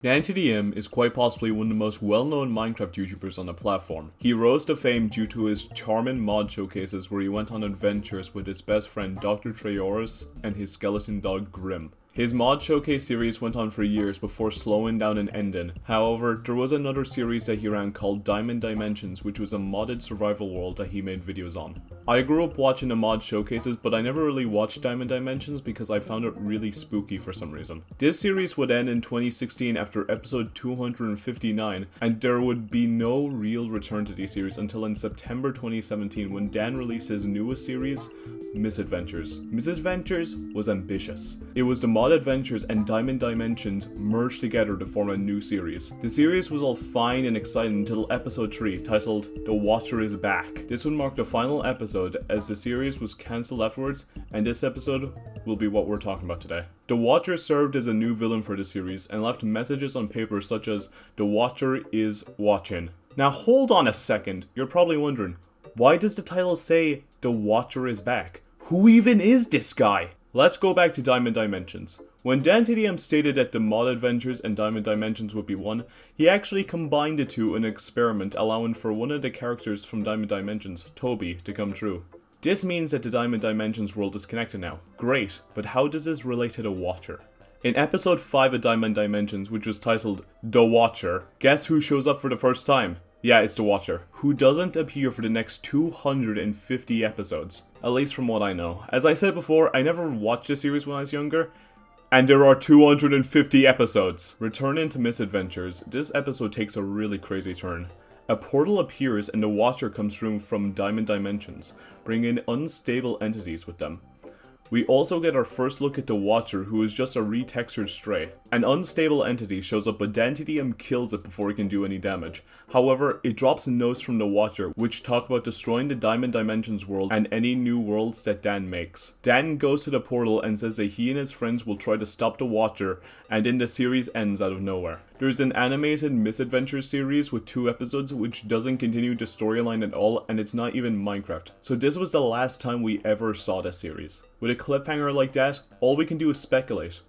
DanTDM is quite possibly one of the most well-known Minecraft YouTubers on the platform. He rose to fame due to his charming mod showcases where he went on adventures with his best friend Dr. Treoris and his skeleton dog Grim. His mod showcase series went on for years before slowing down and ending. However, there was another series that he ran called DanTDM's, which was a modded survival world that he made videos on. I grew up watching the mod showcases, but I never really watched DanTDM's because I found it really spooky for some reason. This series would end in 2016 after episode 259, and there would be no real return to the series until in September 2017 when Dan released his newest series, Misadventures. Misadventures was ambitious. It was the mod adventures and DanTDM's merged together to form a new series. The series was all fine and exciting until episode 3, titled The Watcher is Back. This would mark the final episode as the series was cancelled afterwards, and this episode will be what we're talking about today. The Watcher served as a new villain for the series and left messages on paper such as, "The Watcher is watching." Now hold on a second, you're probably wondering, why does the title say The Watcher is Back? Who even is this guy? Let's go back to DanTDM's. When DanTDM stated that the mod adventures and DanTDM's would be one, he actually combined the two in an experiment allowing for one of the characters from DanTDM's, Toby, to come true. This means that the DanTDM's world is connected now. Great, but how does this relate to the Watcher? In episode 5 of DanTDM's, which was titled The Watcher, guess who shows up for the first time? Yeah, it's the Watcher, who doesn't appear for the next 250 episodes. At least from what I know. As I said before, I never watched the series when I was younger, and there are 250 episodes. Returning to Misadventures, this episode takes a really crazy turn. A portal appears and the Watcher comes through from DanTDM's, bringing unstable entities with them. We also get our first look at the Watcher, who is just a retextured stray. An unstable entity shows up, but DanTDM kills it before it can do any damage. However, it drops notes from the Watcher, which talk about destroying the DanTDM's world and any new worlds that Dan makes. Dan goes to the portal and says that he and his friends will try to stop the Watcher, and then the series ends out of nowhere. There's an animated Misadventures series with 2 episodes which doesn't continue the storyline at all, and it's not even Minecraft. So this was the last time we ever saw this series. With a cliffhanger like that, all we can do is speculate.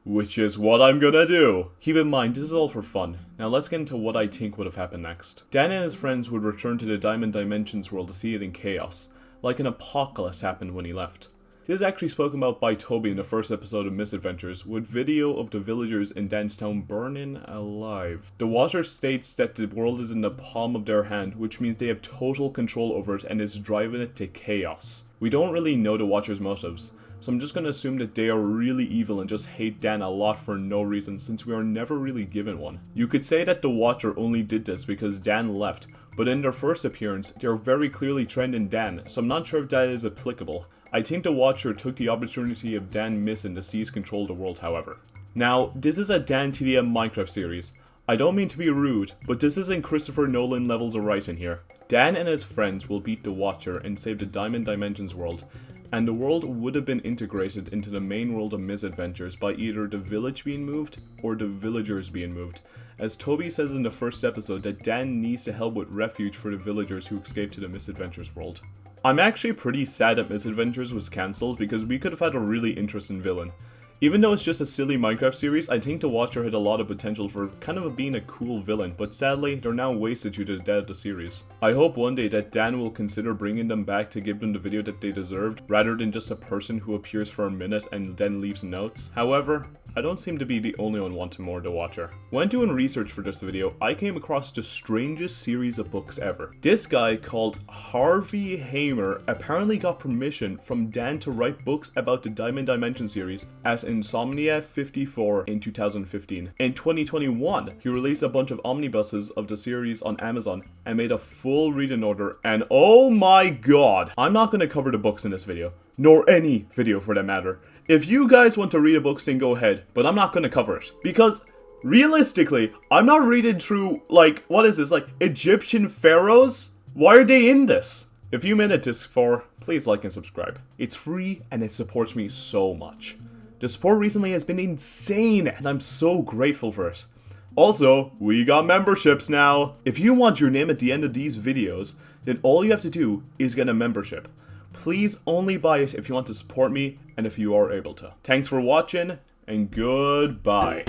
Which is what I'm gonna do. Keep in mind, this is all for fun. Now let's get into what I think would have happened next. Dan and his friends would return to the DanTDM's world to see it in chaos, like an apocalypse happened when he left. This is actually spoken about by Toby in the first episode of Misadventures, with video of the villagers in Dan's town burning alive. The Watcher states that the world is in the palm of their hand, which means they have total control over it and is driving it to chaos. We don't really know the Watcher's motives, so I'm just going to assume that they are really evil and just hate Dan a lot for no reason, since we are never really given one. You could say that the Watcher only did this because Dan left, but in their first appearance, they are very clearly trending Dan, so I'm not sure if that is applicable. I think the Watcher took the opportunity of Dan missing to seize control of the world, however. Now, this is a DanTDM Minecraft series. I don't mean to be rude, but this isn't Christopher Nolan levels of writing here. Dan and his friends will beat the Watcher and save the DanTDM's world, and the world would have been integrated into the main world of Misadventures by either the village being moved or the villagers being moved. As Toby says in the first episode that Dan needs to help with refuge for the villagers who escaped to the Misadventures world. I'm actually pretty sad that Misadventures was cancelled because we could have had a really interesting villain. Even though it's just a silly Minecraft series, I think the Watcher had a lot of potential for kind of being a cool villain, but sadly, they're now wasted due to the death of the series. I hope one day that Dan will consider bringing them back to give them the video that they deserved, rather than just a person who appears for a minute and then leaves notes. However, I don't seem to be the only one wanting more of the Watcher. When doing research for this video, I came across the strangest series of books ever. This guy called Harvey Hamer apparently got permission from Dan to write books about the DanTDM series as Insomnia 54 in 2015. In 2021, he released a bunch of omnibuses of the series on Amazon and made a full reading order, and oh my god, I'm not going to cover the books in this video, nor any video for that matter. If you guys want to read the books, then go ahead, but I'm not going to cover it. Because, realistically, I'm not reading through, like, what is this, like, Egyptian pharaohs? Why are they in this? If you made it this far, please like and subscribe. It's free, and it supports me so much. The support recently has been insane, and I'm so grateful for it. Also, we got memberships now. If you want your name at the end of these videos, then all you have to do is get a membership. Please only buy it if you want to support me and if you are able to. Thanks for watching, and goodbye.